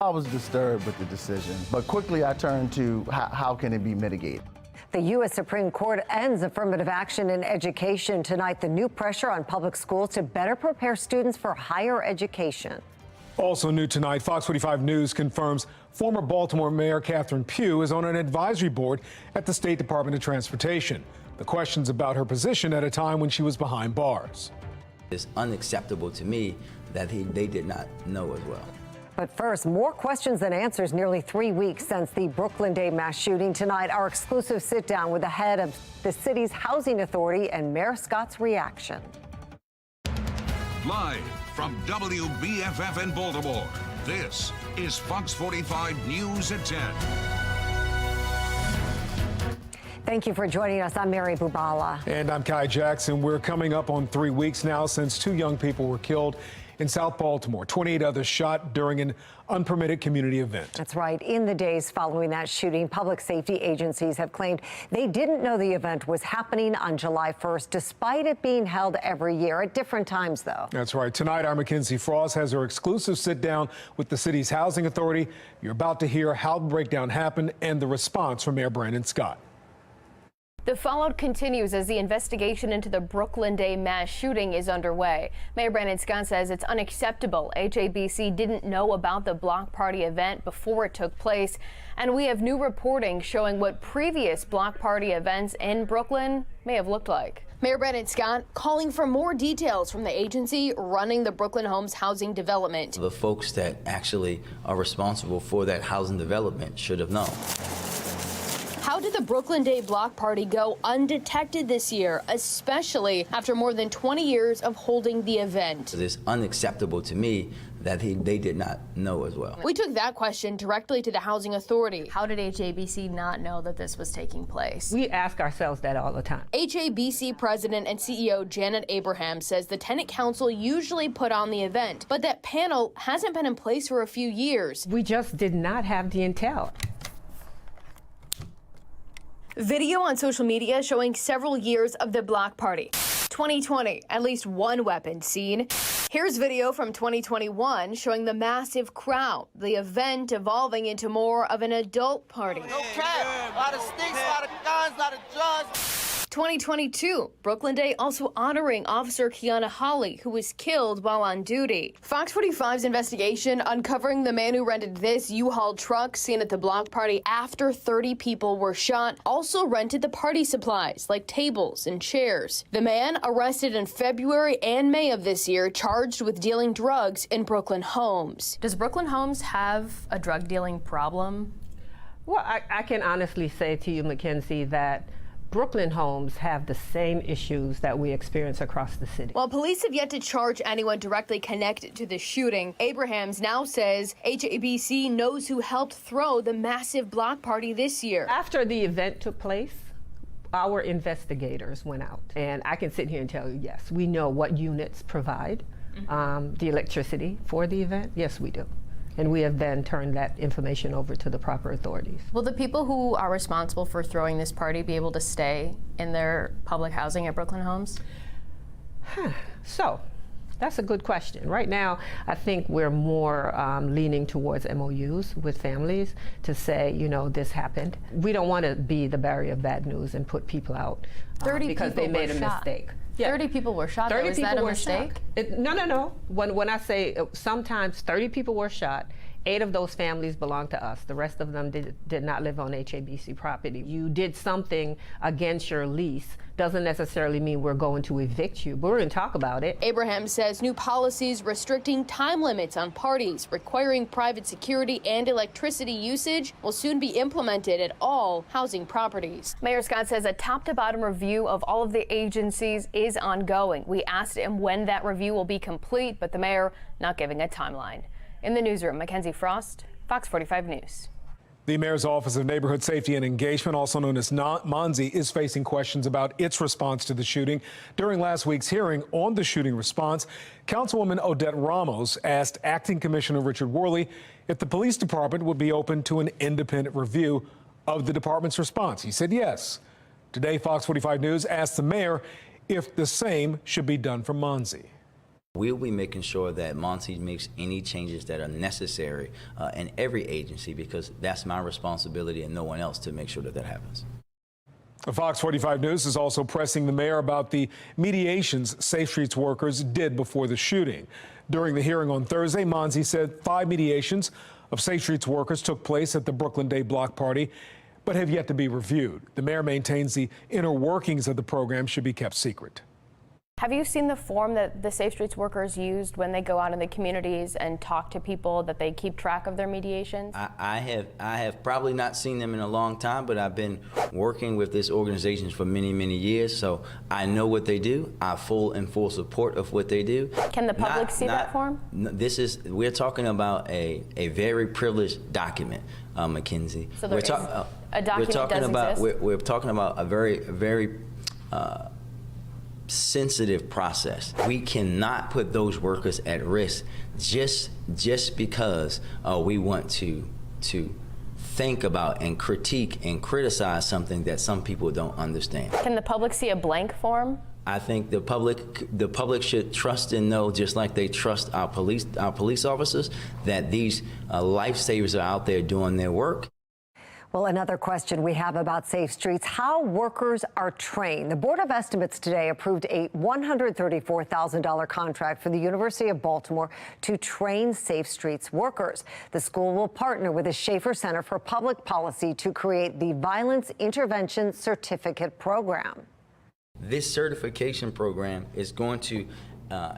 I was disturbed with the decision, but quickly I turned to how can it be mitigated. The U.S. Supreme Court ends affirmative action in education tonight. The new pressure on public schools to better prepare students for higher education. Also new tonight, Fox 45 News confirms former Baltimore Mayor Catherine Pugh is on an advisory board at the State Department of Transportation. The questions about her position at a time when she was behind bars. It's unacceptable to me that they did not know as well. But first, more questions than answers nearly 3 weeks since the Brooklyn Day mass shooting. Tonight, our exclusive sit-down with the head of the city's housing authority and Mayor Scott's reaction. Live from WBFF in Baltimore, this is Fox 45 News at 10. Thank you for joining us. I'm Mary Bubala. And I'm Kai Jackson. We're coming up on 3 weeks now since 2 young people were killed in South Baltimore. 28 others shot during an unpermitted community event. That's right. In the days following that shooting, public safety agencies have claimed they didn't know the event was happening on July 1st, despite it being held every year at different times, though. That's right. Tonight, our Mackenzie Frost has her exclusive sit-down with the city's housing authority. You're about to hear how the breakdown happened and the response from Mayor Brandon Scott. The fallout continues as the investigation into the Brooklyn Day mass shooting is underway. Mayor Brandon Scott says it's unacceptable HABC didn't know about the block party event before it took place. And we have new reporting showing what previous block party events in Brooklyn may have looked like. Mayor Brandon Scott calling for more details from the agency running the Brooklyn Homes housing development. The folks that actually are responsible for that housing development should have known. How did the Brooklyn Day block party go undetected this year, especially after more than 20 years of holding the event? It's unacceptable to me that they did not know as well. We took that question directly to the housing authority. How did HABC not know that this was taking place? We ask ourselves that all the time. HABC President and CEO Janet Abraham says the tenant council usually put on the event, but that panel hasn't been in place for a few years. We just did not have the intel. Video on social media showing several years of the block party. 2020, at least one weapon seen. Here's video from 2021 showing the massive crowd, the event evolving into more of an adult party. No cap, a lot of sticks, a lot of guns, a lot of drugs. 2022, Brooklyn Day also honoring Officer Kiana Hawley, who was killed while on duty. Fox 45's investigation uncovering the man who rented this U-Haul truck seen at the block party after 30 people were shot, also rented the party supplies like tables and chairs. The man arrested in February and May of this year, charged with dealing drugs in Brooklyn Homes. Does Brooklyn Homes have a drug dealing problem? Well, I can honestly say to you, Mackenzie, that Brooklyn Homes have the same issues that we experience across the city. While police have yet to charge anyone directly connected to the shooting, Abrahams now says HABC knows who helped throw the massive block party this year. After the event took place, our investigators went out. And I can sit here and tell you, yes, we know what units provide the electricity for the event. Yes, we do. And we have then turned that information over to the proper authorities. Will the people who are responsible for throwing this party be able to stay in their public housing at Brooklyn Homes? So, that's a good question. Right now, I think we're more leaning towards MOUs with families to say, you know, this happened. We don't want to be the bearer of bad news and put people out because they made a mistake. Yeah. 30 people were shot. 30 Is people that a were mistake? Shot. No. When I say sometimes 30 people were shot, 8 of those families belong to us. The rest of them did not live on HABC property. You did something against your lease doesn't necessarily mean we're going to evict you, but we're going to talk about it. Abraham says new policies restricting time limits on parties, requiring private security and electricity usage will soon be implemented at all housing properties. Mayor Scott says a top-to-bottom review of all of the agencies is ongoing. We asked him when that review will be complete, but the mayor not giving a timeline. In the newsroom, Mackenzie Frost, Fox 45 News. The Mayor's Office of Neighborhood Safety and Engagement, also known as MONSE, is facing questions about its response to the shooting. During last week's hearing on the shooting response, Councilwoman Odette Ramos asked Acting Commissioner Richard Worley if the police department would be open to an independent review of the department's response. He said yes. Today, Fox 45 News asked the mayor if the same should be done for MONSE. We'll be making sure that Monty makes any changes that are necessary in every agency, because that's my responsibility and no one else to make sure that that happens. Fox 45 News is also pressing the mayor about the mediations Safe Streets workers did before the shooting. During the hearing on Thursday, Monty said 5 mediations of Safe Streets workers took place at the Brooklyn Day block party, but have yet to be reviewed. The mayor maintains the inner workings of the program should be kept secret. Have you seen the form that the Safe Streets workers used when they go out in the communities and talk to people, that they keep track of their mediations? I have probably not seen them in a long time, but I've been working with this organization for many, many years, so I know what they do. I'm in full support of what they do. Can the public see that form? We're talking about a very privileged document, Mackenzie. So there is a document does exist? We're talking about a very sensitive process. We cannot put those workers at risk just because we want to think about and critique and criticize something that some people don't understand. Can the public see a blank form? I think the public should trust and know, just like they trust our police officers, that these lifesavers are out there doing their work. Well, another question we have about Safe Streets: how workers are trained. The Board of Estimates today approved a $134,000 contract for the University of Baltimore to train Safe Streets workers. The school will partner with the Schaefer Center for Public Policy to create the Violence Intervention Certificate Program. This certification program is going to go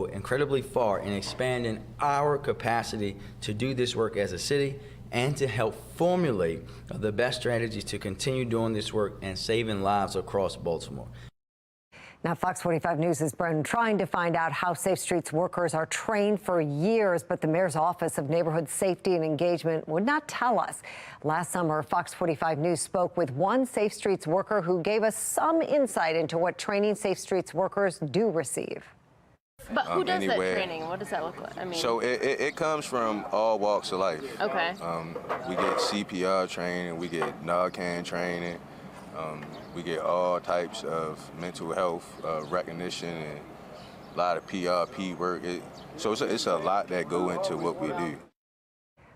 incredibly far in expanding our capacity to do this work as a city, and to help formulate the best strategies to continue doing this work and saving lives across Baltimore. Now, Fox 45 News has been trying to find out how Safe Streets workers are trained for years, but the Mayor's Office of Neighborhood Safety and Engagement would not tell us. Last summer, Fox 45 News spoke with one Safe Streets worker who gave us some insight into what training Safe Streets workers do receive. But who does that training? What does that look like? I mean, so it comes from all walks of life. Okay. We get CPR training, we get Narcan training, we get all types of mental health recognition, and a lot of PRP work. So it's a lot that go into what we do.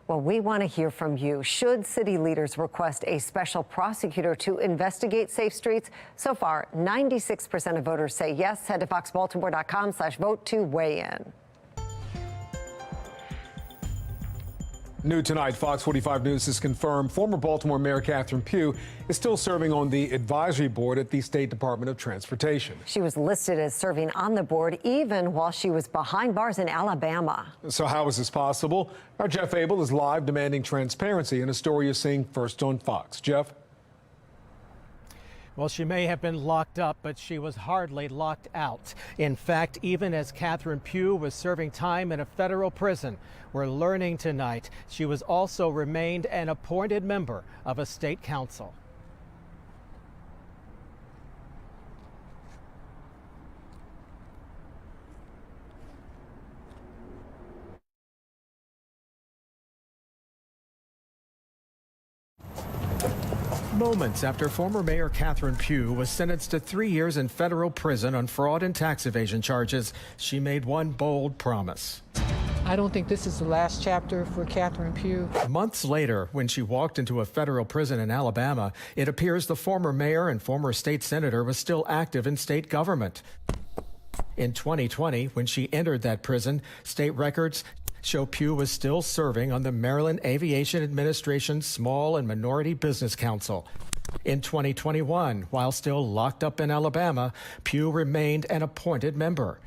Well, we want to hear from you. Should city leaders request a special prosecutor to investigate Safe Streets? So far, 96% of voters say yes. Head to foxbaltimore.com/vote to weigh in. New tonight, Fox 45 News has confirmed former Baltimore Mayor Catherine Pugh is still serving on the advisory board at the State Department of Transportation. She was listed as serving on the board even while she was behind bars in Alabama. So how is this possible? Our Jeff Abel is live demanding transparency in a story you're seeing first on Fox. Jeff? Well, she may have been locked up, but she was hardly locked out. In fact, even as Catherine Pugh was serving time in a federal prison, we're learning tonight she was also remained an appointed member of a state council. Moments after former Mayor Catherine Pugh was sentenced to 3 years in federal prison on fraud and tax evasion charges, she made one bold promise. I don't think this is the last chapter for Catherine Pugh. Months later, when she walked into a federal prison in Alabama, it appears the former mayor and former state senator was still active in state government. In 2020, when she entered that prison, state records show Pugh was still serving on the Maryland Aviation Administration's Small and Minority Business Council. In 2021, while still locked up in Alabama, Pugh remained an appointed member.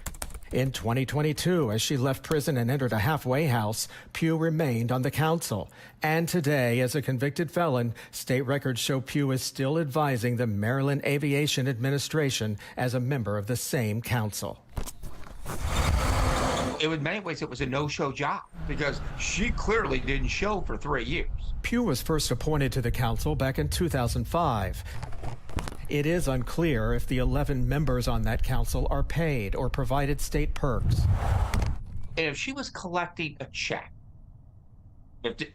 In 2022, as she left prison and entered a halfway house, Pugh remained on the council. And today, as a convicted felon, state records show Pugh is still advising the Maryland Aviation Administration as a member of the same council. In many ways, it was a no-show job because she clearly didn't show for 3 years. Pugh was first appointed to the council back in 2005. It is unclear if the 11 members on that council are paid or provided state perks. And if she was collecting a check,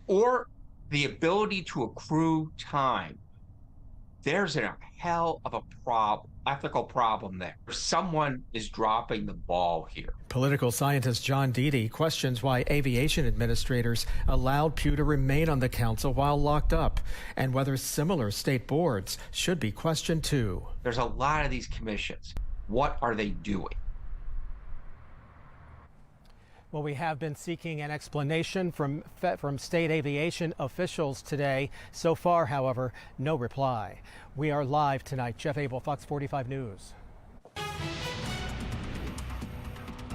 or the ability to accrue time there's a hell of a ethical problem there. Someone is dropping the ball here. Political scientist John Deedy questions why aviation administrators allowed Pugh to remain on the council while locked up, and whether similar state boards should be questioned too. There's a lot of these commissions. What are they doing? Well, we have been seeking an explanation from state aviation officials today. So far, however, no reply. We are live tonight. Jeff Abel, Fox 45 News.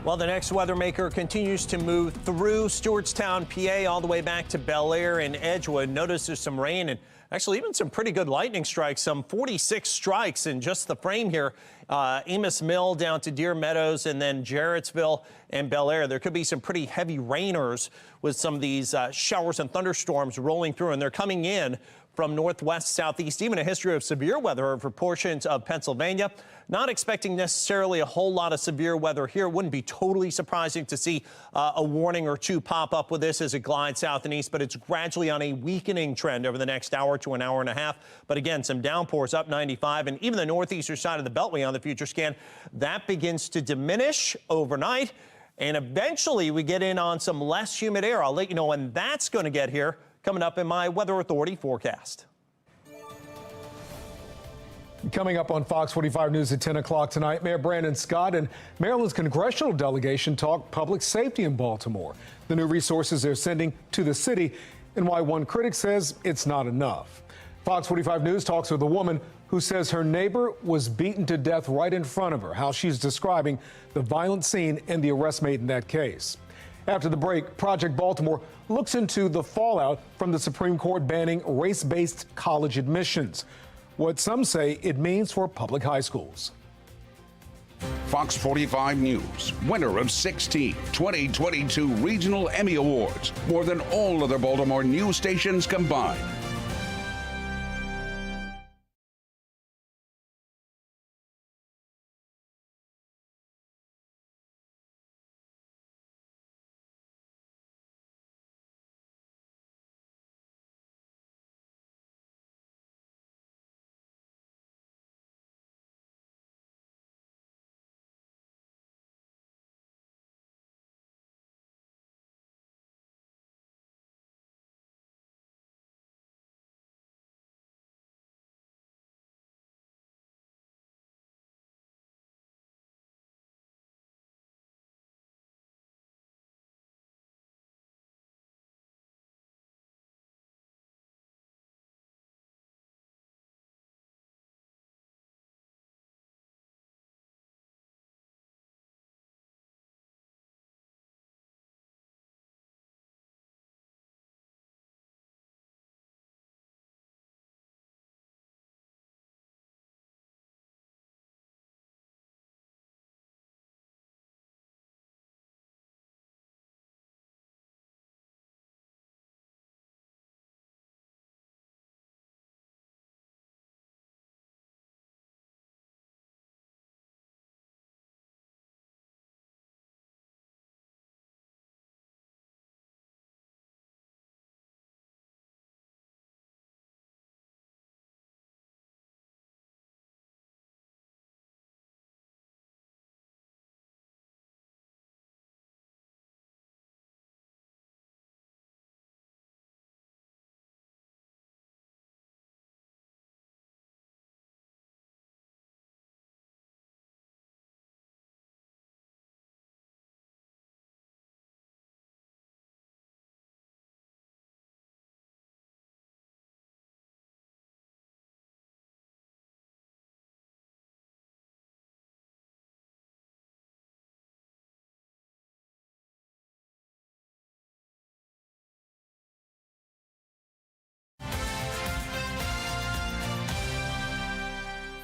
Well, the next weather maker continues to move through Stewartstown, PA, all the way back to Bel Air and Edgewood. Notice there's some rain and actually even some pretty good lightning strikes, some 46 strikes in just the frame here. Amos Mill down to Deer Meadows and then Jarrettsville and Bel Air. There could be some pretty heavy rainers with some of these showers and thunderstorms rolling through, and they're coming in from northwest, southeast, even a history of severe weather over portions of Pennsylvania. Not expecting necessarily a whole lot of severe weather here. Wouldn't be totally surprising to see a warning or two pop up with this as it glides south and east, but it's gradually on a weakening trend over the next hour to an hour and a half. But again, some downpours up 95, and even the northeastern side of the Beltway on the future scan, that begins to diminish overnight. And eventually we get in on some less humid air. I'll let you know when that's going to get here, coming up in my Weather Authority forecast. Coming up on Fox 45 News at 10 o'clock tonight, Mayor Brandon Scott and Maryland's congressional delegation talk public safety in Baltimore, the new resources they're sending to the city, and why one critic says it's not enough. Fox 45 News talks with a woman who says her neighbor was beaten to death right in front of her, how she's describing the violent scene and the arrest made in that case. After the break, Project Baltimore looks into the fallout from the Supreme Court banning race-based college admissions, what some say it means for public high schools. Fox 45 News, winner of 16 2022 Regional Emmy Awards, more than all other Baltimore news stations combined.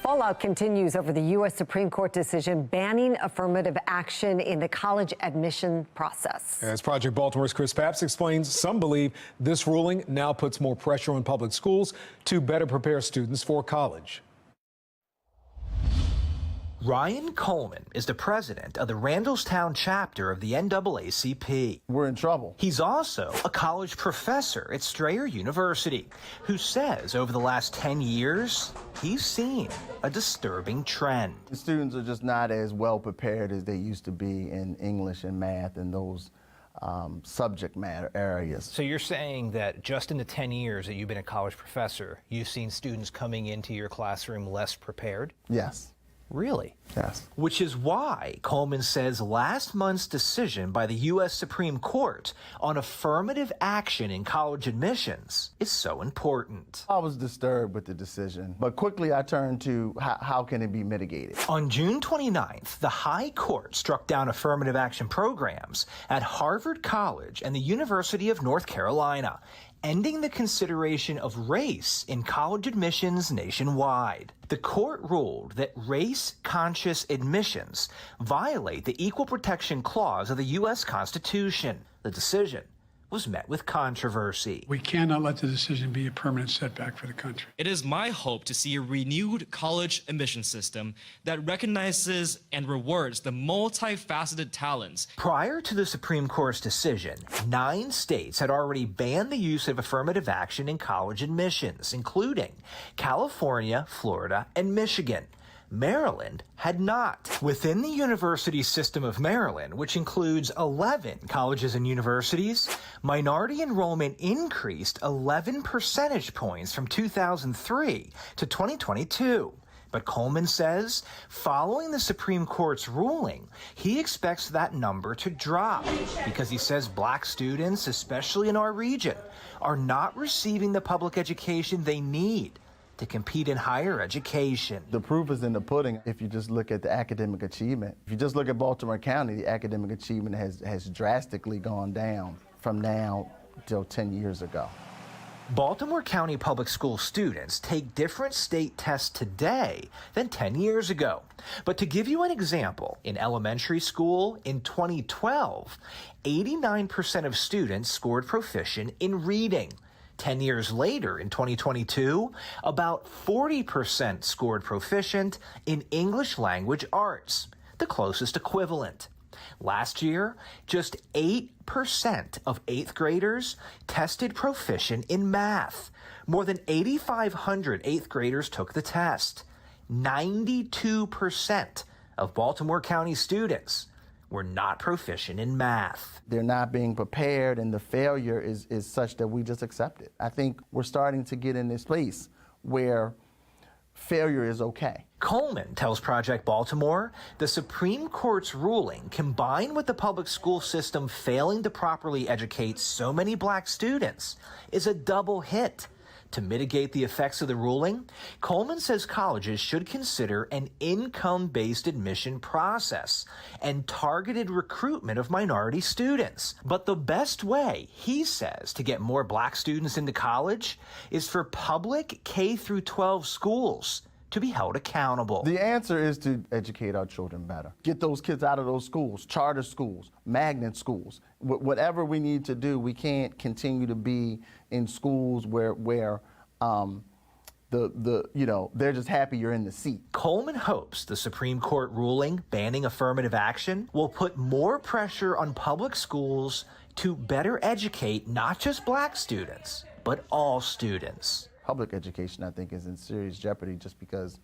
Fallout continues over the U.S. Supreme Court decision banning affirmative action in the college admission process. As Project Baltimore's Chris Papps explains, some believe this ruling now puts more pressure on public schools to better prepare students for college. Ryan Coleman is the president of the Randallstown chapter of the NAACP. We're in trouble. He's also a college professor at Strayer University, who says over the last 10 years, he's seen a disturbing trend. The students are just not as well prepared as they used to be in English and math and those subject matter areas. So you're saying that just in the 10 years that you've been a college professor, you've seen students coming into your classroom less prepared? Yes. Really? Yes. Which is why Coleman says last month's decision by the U.S. Supreme Court on affirmative action in college admissions is so important. I was disturbed with the decision, but quickly I turned to how can it be mitigated? On June 29th, the High Court struck down affirmative action programs at Harvard College and the University of North Carolina, ending the consideration of race in college admissions nationwide. The court ruled that race-conscious admissions violate the Equal Protection Clause of the U.S. Constitution. The decision was met with controversy. We cannot let the decision be a permanent setback for the country. It is my hope to see a renewed college admission system that recognizes and rewards the multifaceted talents. Prior to the Supreme Court's decision, 9 states had already banned the use of affirmative action in college admissions, including California, Florida, and Michigan. Maryland had not. Within the university system of Maryland, which includes 11 colleges and universities, minority enrollment increased 11 percentage points from 2003 to 2022. But Coleman says, following the Supreme Court's ruling, he expects that number to drop because he says black students, especially in our region, are not receiving the public education they need to compete in higher education. The proof is in the pudding if you just look at the academic achievement. If you just look at Baltimore County, the academic achievement has drastically gone down from now till 10 years ago. Baltimore County public school students take different state tests today than 10 years ago. But to give you an example, in elementary school in 2012, 89% of students scored proficient in reading. 10 years later, in 2022, about 40% scored proficient in English language arts, the closest equivalent. Last year, just 8% of 8th graders tested proficient in math. More than 8,500 8th graders took the test. 92% of Baltimore County students were not proficient in math. They're not being prepared, and the failure is such that we just accept it. I think we're starting to get in this place where failure is okay. Coleman tells Project Baltimore the Supreme Court's ruling, combined with the public school system failing to properly educate so many black students, is a double hit. To mitigate the effects of the ruling, Coleman says colleges should consider an income-based admission process and targeted recruitment of minority students. But the best way, he says, to get more black students into college is for public K-12 schools to be held accountable. The answer is to educate our children better. Get those kids out of those schools, charter schools, magnet schools. Whatever we need to do, we can't continue to be in schools where they're just happy you're in the seat. Coleman hopes the Supreme Court ruling banning affirmative action will put more pressure on public schools to better educate not just black students, but all students. Public education, I think, is in serious jeopardy just because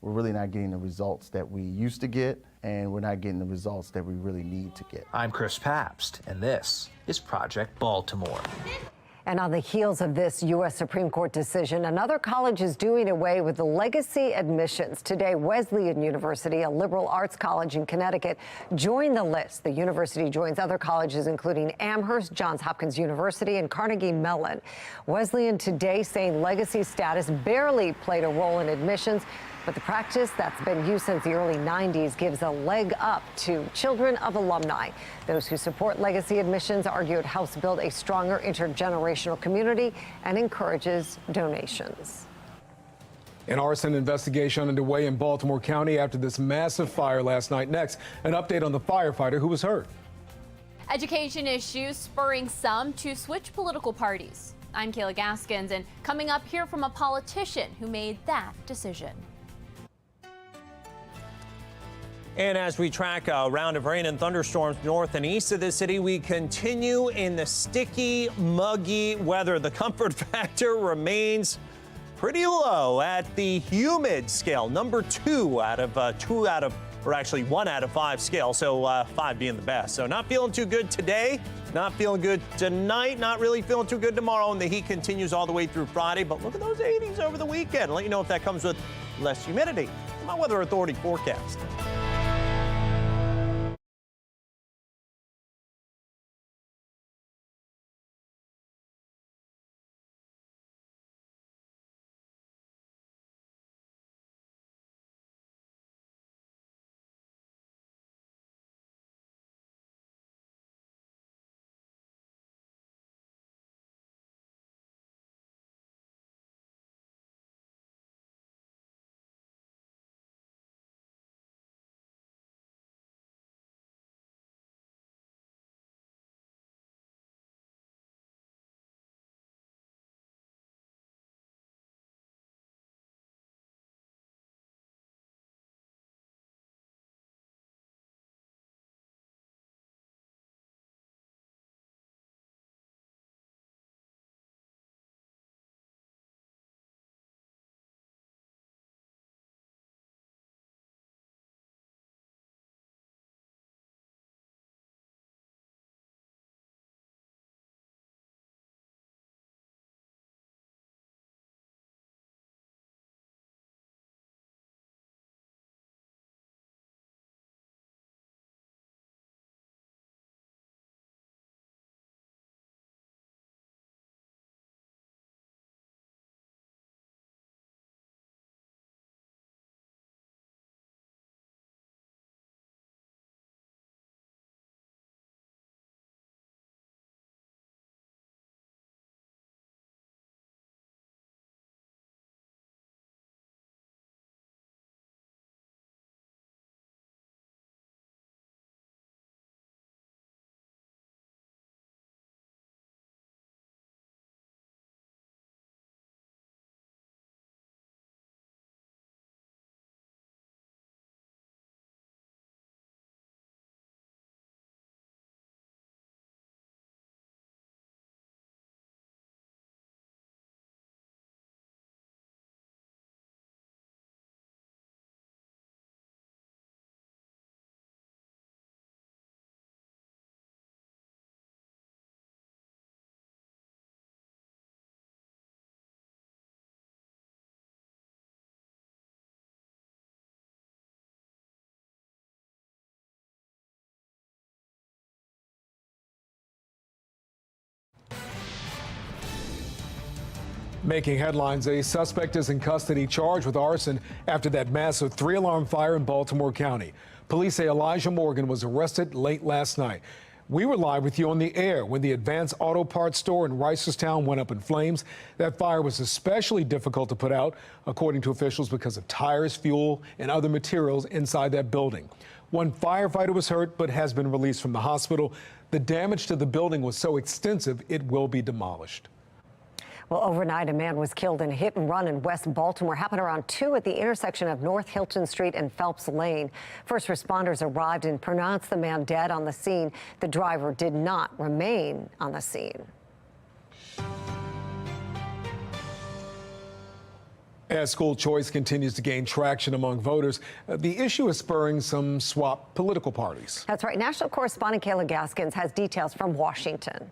we're really not getting the results that we used to get, and we're not getting the results that we really need to get. I'm Chris Pabst, and this is Project Baltimore. And on the heels of this U.S. Supreme Court decision, another college is doing away with the legacy admissions. Today, Wesleyan University, a liberal arts college in Connecticut, joined the list. The university joins other colleges, including Amherst, Johns Hopkins University, and Carnegie Mellon. Wesleyan today saying legacy status barely played a role in admissions, but the practice that's been used since the early 90s gives a leg up to children of alumni. Those who support legacy admissions argue it helps build a stronger intergenerational community and encourages donations. An arson investigation underway in Baltimore County after this massive fire last night. Next, an update on the firefighter who was hurt. Education issues spurring some to switch political parties. I'm Kayla Gaskins, and coming up, hear from a politician who made that decision. And as we track a round of rain and thunderstorms north and east of the city, we continue in the sticky, muggy weather. The comfort factor remains pretty low at the humid scale, number 1 out of 5 scale, so 5 being the best. So not feeling too good today, not feeling good tonight, not really feeling too good tomorrow, and the heat continues all the way through Friday. But look at those 80s over the weekend. I'll let you know if that comes with less humidity. My Weather Authority forecast. Making headlines, a suspect is in custody charged with arson after that massive 3-alarm fire in Baltimore County. Police say Elijah Morgan was arrested late last night. We were live with you on the air when the Advanced Auto Parts store in Reisterstown went up in flames. That fire was especially difficult to put out, according to officials, because of tires, fuel, and other materials inside that building. One firefighter was hurt but has been released from the hospital. The damage to the building was so extensive it will be demolished. Well, overnight, a man was killed in a hit and run in West Baltimore. Happened around 2 at the intersection of North Hilton Street and Phelps Lane. First responders arrived and pronounced the man dead on the scene. The driver did not remain on the scene. As school choice continues to gain traction among voters, the issue is spurring some swap political parties. That's right. National correspondent Kayla Gaskins has details from Washington.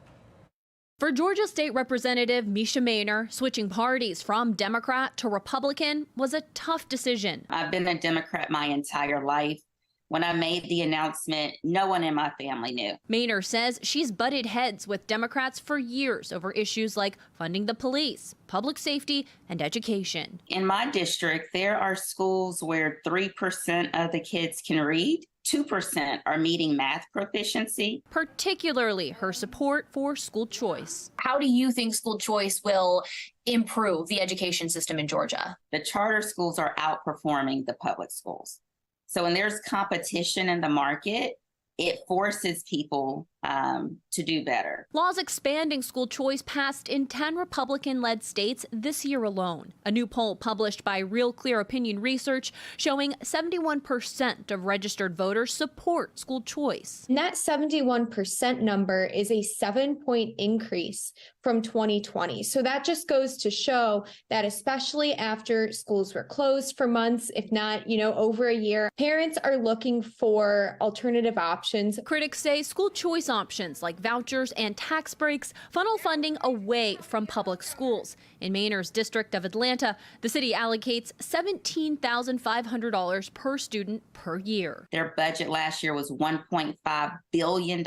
For Georgia State Representative Misha Maynor, switching parties from Democrat to Republican was a tough decision. I've been a Democrat my entire life. When I made the announcement, no one in my family knew. Maynor says she's butted heads with Democrats for years over issues like funding the police, public safety, and education. In my district, there are schools where 3% of the kids can read. 2% are meeting math proficiency. Particularly her support for school choice. How do you think school choice will improve the education system in Georgia? The charter schools are outperforming the public schools. So when there's competition in the market, it forces people to do better. Laws expanding school choice passed in 10 Republican-led states this year alone. A new poll published by Real Clear Opinion Research showing 71% of registered voters support school choice. And that 71% number is a 7-point increase from 2020. So that just goes to show that especially after schools were closed for months, if not, over a year, parents are looking for alternative options. Critics say school choice options like vouchers and tax breaks funnel funding away from public schools. In Mainer's district of Atlanta, the city allocates $17,500 per student per year. Their budget last year was $1.5 billion.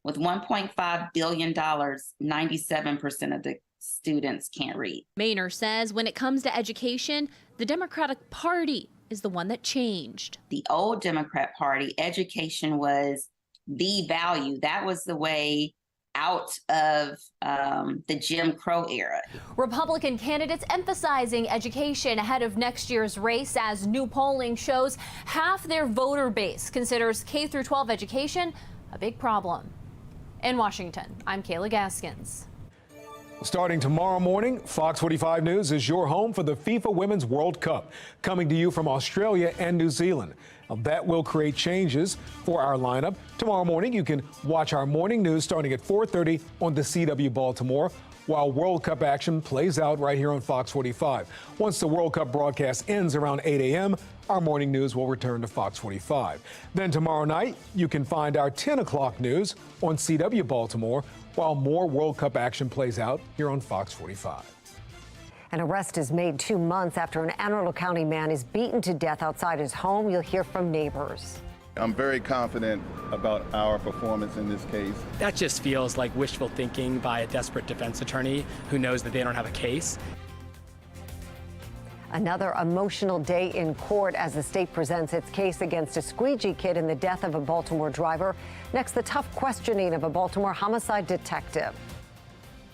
With $1.5 billion, 97% of the students can't read. Maynor says when it comes to education, the Democratic Party is the one that changed. The old Democrat Party, education was the value. That was the way out of the Jim Crow era. Republican candidates emphasizing education ahead of next year's race as new polling shows half their voter base considers K-12 education a big problem. In Washington, I'm Kayla Gaskins. Starting tomorrow morning, Fox 45 News is your home for the FIFA Women's World Cup, coming to you from Australia and New Zealand. Now, that will create changes for our lineup. Tomorrow morning, you can watch our morning news starting at 4:30 on the CW Baltimore, while World Cup action plays out right here on Fox 45. Once the World Cup broadcast ends around 8 a.m., our morning news will return to Fox 45. Then tomorrow night, you can find our 10 o'clock news on CW Baltimore, while more World Cup action plays out here on Fox 45. An arrest is made 2 months after an Anne Arundel County man is beaten to death outside his home. You'll hear from neighbors. I'm very confident about our performance in this case. That just feels like wishful thinking by a desperate defense attorney who knows that they don't have a case. Another emotional day in court as the state presents its case against a Squeegee kid in the death of a Baltimore driver. Next, the tough questioning of a Baltimore homicide detective.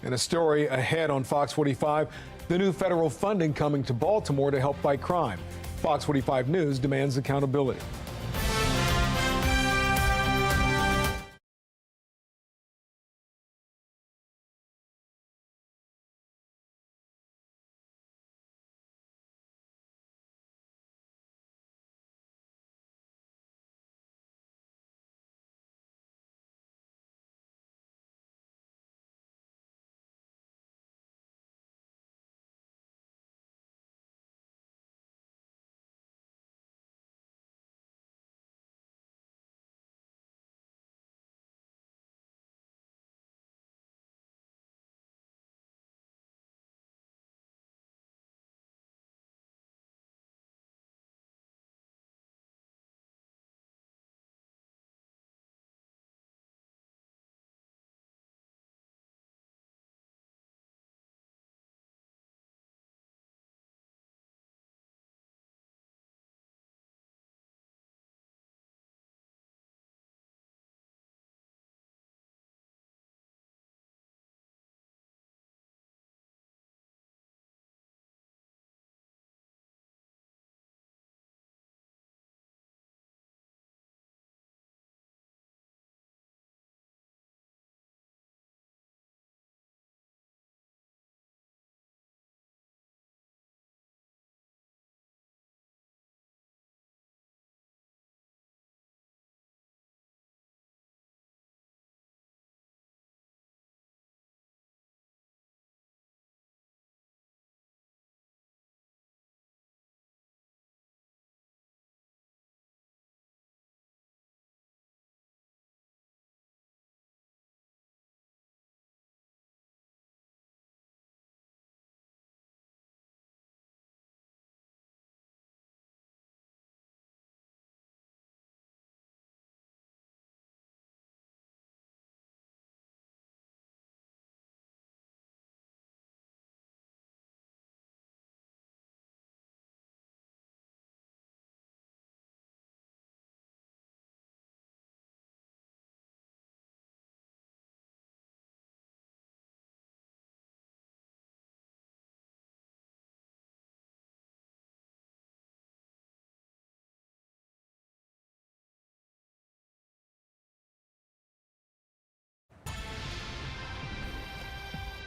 And a story ahead on Fox 45, the new federal funding coming to Baltimore to help fight crime. Fox 45 News demands accountability.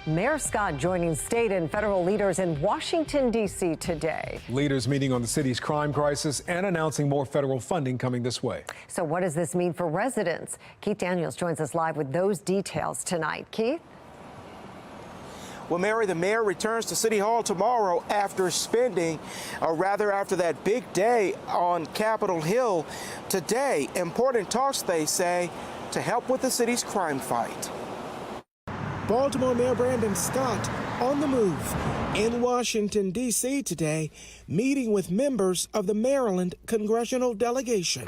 Mayor Scott joining state and federal leaders in Washington, D.C. today. Leaders meeting on the city's crime crisis and announcing more federal funding coming this way. So what does this mean for residents? Keith Daniels joins us live with those details tonight. Keith? Well, Mary, the mayor returns to City Hall tomorrow after spending, or rather after that big day on Capitol Hill. Today, important talks, they say, to help with the city's crime fight. Baltimore Mayor Brandon Scott on the move in Washington, D.C. today, meeting with members of the Maryland congressional delegation.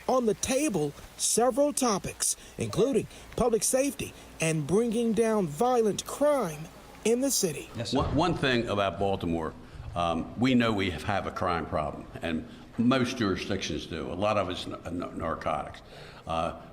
On the table, several topics, including public safety and bringing down violent crime in the city. Yes, one thing about Baltimore, we know we have a crime problem, and most jurisdictions do. A lot of it's narcotics.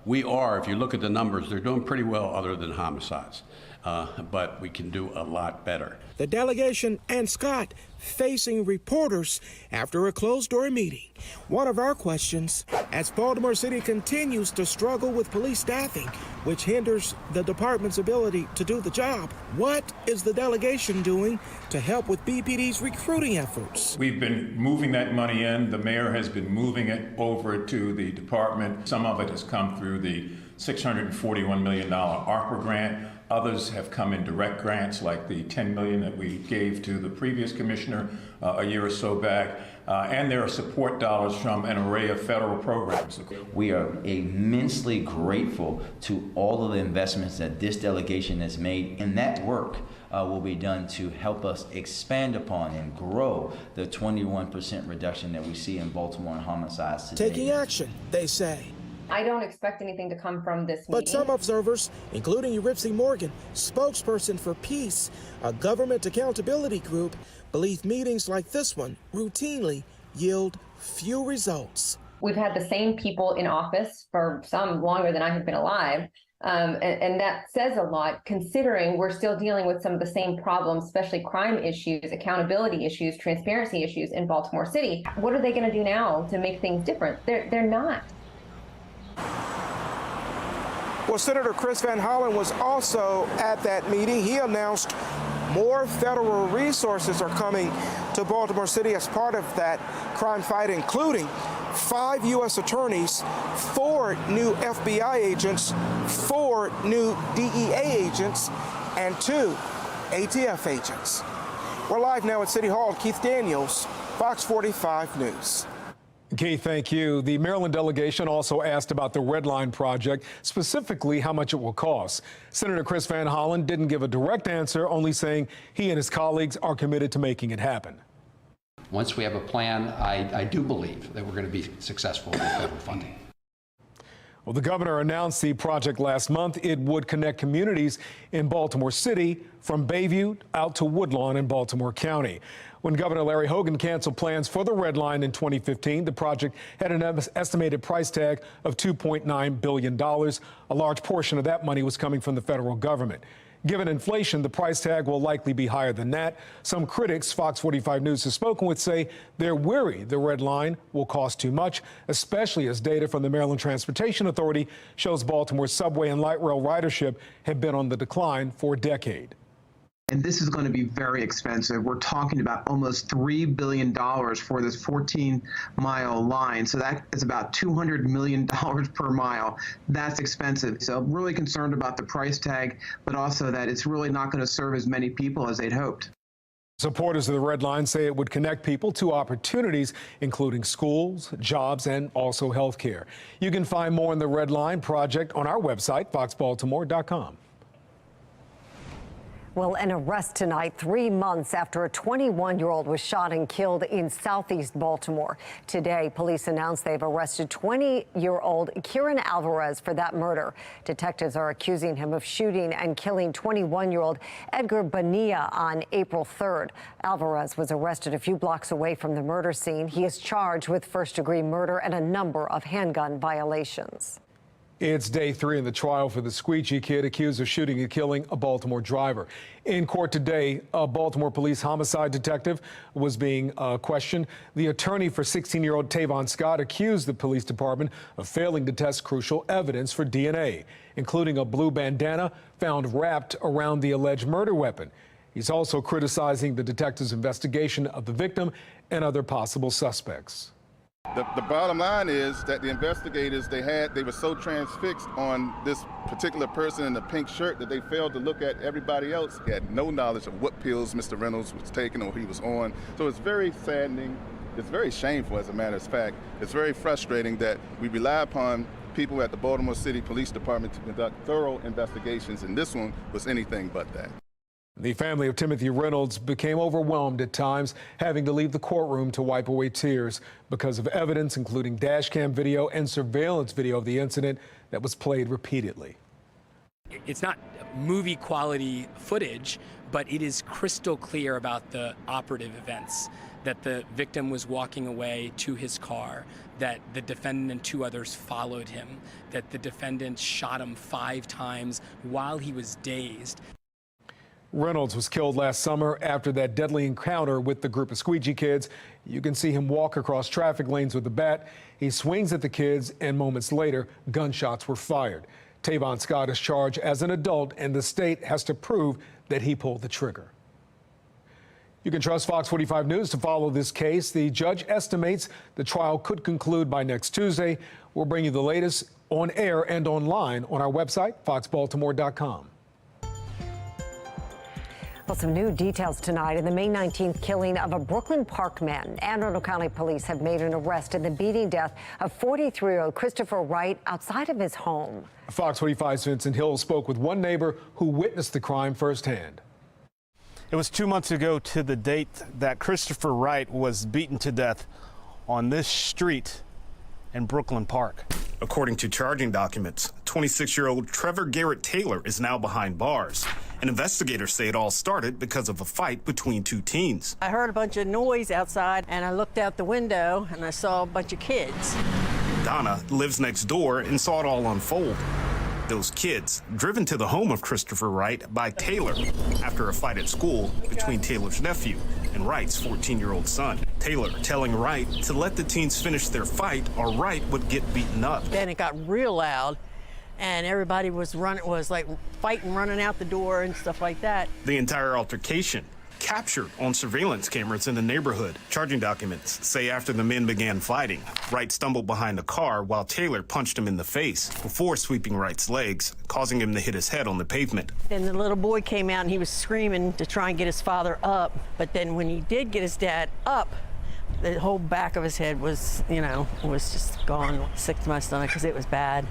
We are, if you look at the numbers, they're doing pretty well other than homicides. But we can do a lot better. The delegation and Scott facing reporters after a closed-door meeting. One of our questions, as Baltimore City continues to struggle with police staffing, which hinders the department's ability to do the job, what is the delegation doing to help with BPD's recruiting efforts? We've been moving that money in. The mayor has been moving it over to the department. Some of it has come through the $641 million ARPA grant. Others have come in direct grants, like the $10 million that we gave to the previous commissioner a year or so back. And there are support dollars from an array of federal programs. We are immensely grateful to all of the investments that this delegation has made, and that work will be done to help us expand upon and grow the 21% reduction that we see in Baltimore and homicides today. Taking action, they say. I don't expect anything to come from this meeting. But some observers, including Eurypsy Morgan, spokesperson for Peace, a government accountability group, believe meetings like this one routinely yield few results. We've had the same people in office for some longer than I have been alive. And that says a lot, considering we're still dealing with some of the same problems, especially crime issues, accountability issues, transparency issues in Baltimore City. What are they going to do now to make things different? They're not. Well, Senator Chris Van Hollen was also at that meeting. He announced more federal resources are coming to Baltimore City as part of that crime fight, including 5 U.S. attorneys, 4 new FBI agents, 4 new DEA agents, and 2 ATF agents. We're live now at City Hall. Keith Daniels, Fox 45 News. Keith, thank you. The Maryland delegation also asked about the Red Line project, specifically how much it will cost. Senator Chris Van Hollen didn't give a direct answer, only saying he and his colleagues are committed to making it happen. Once we have a plan, I do believe that we're going to be successful with federal funding. Well, the governor announced the project last month. It would connect communities in Baltimore City from Bayview out to Woodlawn in Baltimore County. When Governor Larry Hogan canceled plans for the Red Line in 2015, the project had an estimated price tag of $2.9 billion. A large portion of that money was coming from the federal government. Given inflation, the price tag will likely be higher than that. Some critics Fox 45 News has spoken with say they're worried the Red Line will cost too much, especially as data from the Maryland Transportation Authority shows Baltimore's subway and light rail ridership have been on the decline for a decade. And this is going to be very expensive. We're talking about almost $3 billion for this 14-mile line. So that is about $200 million per mile. That's expensive. So I'm really concerned about the price tag, but also that it's really not going to serve as many people as they'd hoped. Supporters of the Red Line say it would connect people to opportunities, including schools, jobs, and also health care. You can find more on the Red Line project on our website, foxbaltimore.com. Well, an arrest tonight, 3 months after a 21-year-old was shot and killed in southeast Baltimore. Today, police announced they've arrested 20-year-old Kieran Alvarez for that murder. Detectives are accusing him of shooting and killing 21-year-old Edgar Bonilla on April 3rd. Alvarez was arrested a few blocks away from the murder scene. He is charged with first-degree murder and a number of handgun violations. It's day 3 in the trial for the Squeegee kid accused of shooting and killing a Baltimore driver. In court today, a Baltimore police homicide detective was being questioned. The attorney for 16-year-old Tavon Scott accused the police department of failing to test crucial evidence for DNA, including a blue bandana found wrapped around the alleged murder weapon. He's also criticizing the detective's investigation of the victim and other possible suspects. The bottom line is that the investigators, they were so transfixed on this particular person in the pink shirt that they failed to look at everybody else. They had no knowledge of what pills Mr. Reynolds was taking or he was on. So it's very saddening. It's very shameful, as a matter of fact. It's very frustrating that we rely upon people at the Baltimore City Police Department to conduct thorough investigations, and this one was anything but that. The family of Timothy Reynolds became overwhelmed at times, having to leave the courtroom to wipe away tears because of evidence, including dash cam video and surveillance video of the incident that was played repeatedly. It's not movie quality footage, but it is crystal clear about the operative events, that the victim was walking away to his car, that the defendant and 2 others followed him, that the defendant shot him 5 times while he was dazed. Reynolds was killed last summer after that deadly encounter with the group of Squeegee kids. You can see him walk across traffic lanes with a bat. He swings at the kids, and moments later, gunshots were fired. Tavon Scott is charged as an adult, and the state has to prove that he pulled the trigger. You can trust Fox 45 News to follow this case. The judge estimates the trial could conclude by next Tuesday. We'll bring you the latest on air and online on our website, foxbaltimore.com. Well, some new details tonight in the May 19th killing of a Brooklyn Park man. Anne Arundel County police have made an arrest in the beating death of 43-year-old Christopher Wright outside of his home. Fox 45's Vincent Hill spoke with one neighbor who witnessed the crime firsthand. It was 2 months ago to the date that Christopher Wright was beaten to death on this street in Brooklyn Park. According to charging documents, 26-year-old Trevor Garrett Taylor is now behind bars. And investigators say it all started because of a fight between 2 teens. I heard a bunch of noise outside, and I looked out the window, and I saw a bunch of kids. Donna lives next door and saw it all unfold. Those kids driven to the home of Christopher Wright by Taylor after a fight at school between Taylor's nephew and Wright's 14-year-old son. Taylor telling Wright to let the teens finish their fight or Wright would get beaten up. Then it got real loud, and everybody was like fighting, running out the door and stuff like that. The entire altercation captured on surveillance cameras in the neighborhood. Charging documents say after the men began fighting, Wright stumbled behind a car while Taylor punched him in the face before sweeping Wright's legs, causing him to hit his head on the pavement. Then the little boy came out and he was screaming to try and get his father up. But then when he did get his dad up, the whole back of his head was, was just gone. Sick to my stomach because it was bad.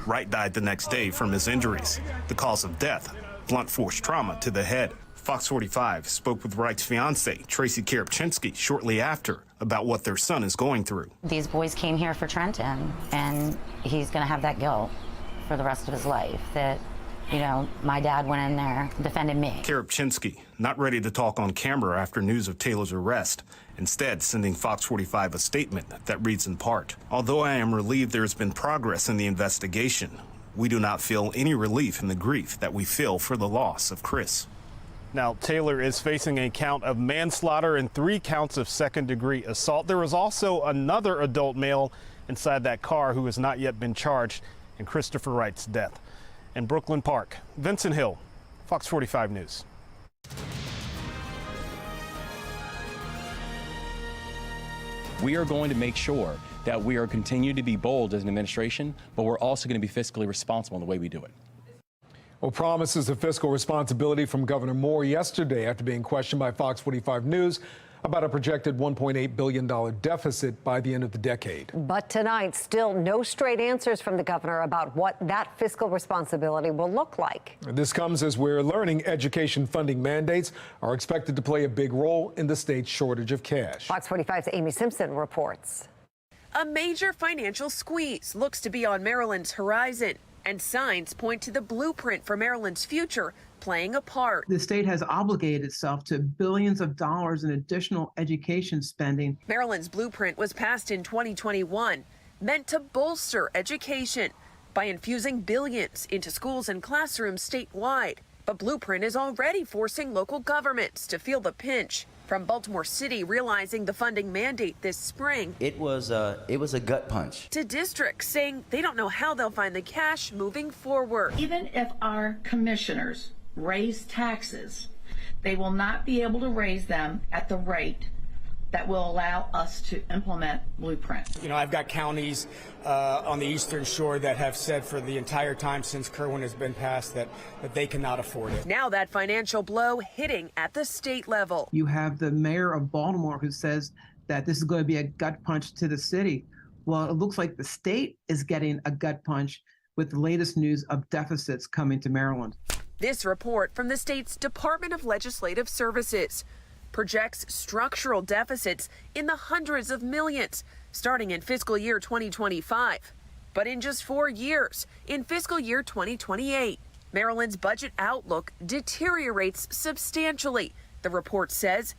Wright died the next day from his injuries. The cause of death, blunt force trauma to the head. Fox 45 spoke with Wright's fiancée, Tracy Karapczynski, shortly after about what their son is going through. These boys came here for Trenton, and he's going to have that guilt for the rest of his life that, my dad went in there, defended me. Karapczynski, not ready to talk on camera after news of Taylor's arrest, instead sending Fox 45 a statement that reads in part, "Although I am relieved there has been progress in the investigation, we do not feel any relief in the grief that we feel for the loss of Chris." Now, Taylor is facing a count of manslaughter and 3 counts of second-degree assault. There was also another adult male inside that car who has not yet been charged in Christopher Wright's death. In Brooklyn Park, Vincent Hill, Fox 45 News. We are going to make sure that we are continuing to be bold as an administration, but we're also going to be fiscally responsible in the way we do it. Well, promises of fiscal responsibility from Governor Moore yesterday after being questioned by Fox 45 News about a projected $1.8 billion deficit by the end of the decade. But tonight, still no straight answers from the governor about what that fiscal responsibility will look like. This comes as we're learning education funding mandates are expected to play a big role in the state's shortage of cash. Fox 45's Amy Simpson reports. A major financial squeeze looks to be on Maryland's horizon, and signs point to the blueprint for Maryland's future playing a part. The state has obligated itself to billions of dollars in additional education spending. Maryland's blueprint was passed in 2021, meant to bolster education. by infusing billions into schools and classrooms statewide. But Blueprint is already forcing local governments to feel the pinch. From Baltimore City realizing the funding mandate this spring, it was a gut punch. To districts saying they don't know how they'll find the cash moving forward. Even if our commissioners raise taxes, they will not be able to raise them at the rate that will allow us to implement Blueprint. You know, I've got counties on the Eastern Shore that have said for the entire time since Kerwin has been passed that they cannot afford it. Now that financial blow hitting at the state level. You have the mayor of Baltimore who says that this is going to be a gut punch to the city. Well, it looks like the state is getting a gut punch with the latest news of deficits coming to Maryland. This report from the state's Department of Legislative Services projects structural deficits in the hundreds of millions starting in fiscal year 2025. But in just 4 years, in fiscal year 2028, Maryland's budget outlook deteriorates substantially, the report says,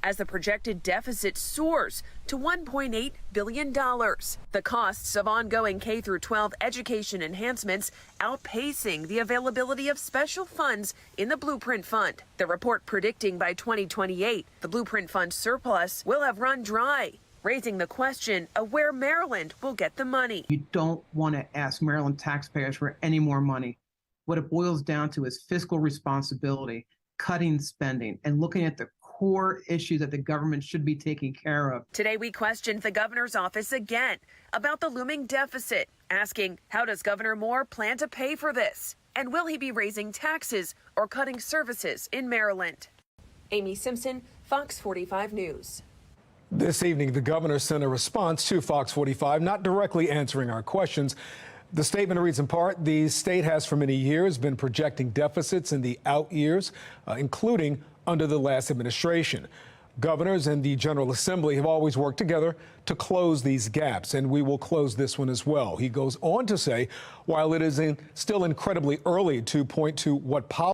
as the projected deficit soars to $1.8 billion. The costs of ongoing K-12 education enhancements outpacing the availability of special funds in the Blueprint Fund. The report predicting by 2028, the Blueprint Fund surplus will have run dry, raising the question of where Maryland will get the money. You don't want to ask Maryland taxpayers for any more money. What it boils down to is fiscal responsibility, cutting spending, and looking at the core issues that the government should be taking care of. Today, we questioned the governor's office again about the looming deficit, asking, how does Governor Moore plan to pay for this? And will he be raising taxes or cutting services in Maryland? Amy Simpson, Fox 45 News. This evening, the governor sent a response to Fox 45, not directly answering our questions. The statement reads in part, the state has for many years been projecting deficits in the out years, including under the last administration. Governors and the General Assembly have always worked together to close these gaps, and we will close this one as well. He goes on to say, while it is still incredibly early to point to what policy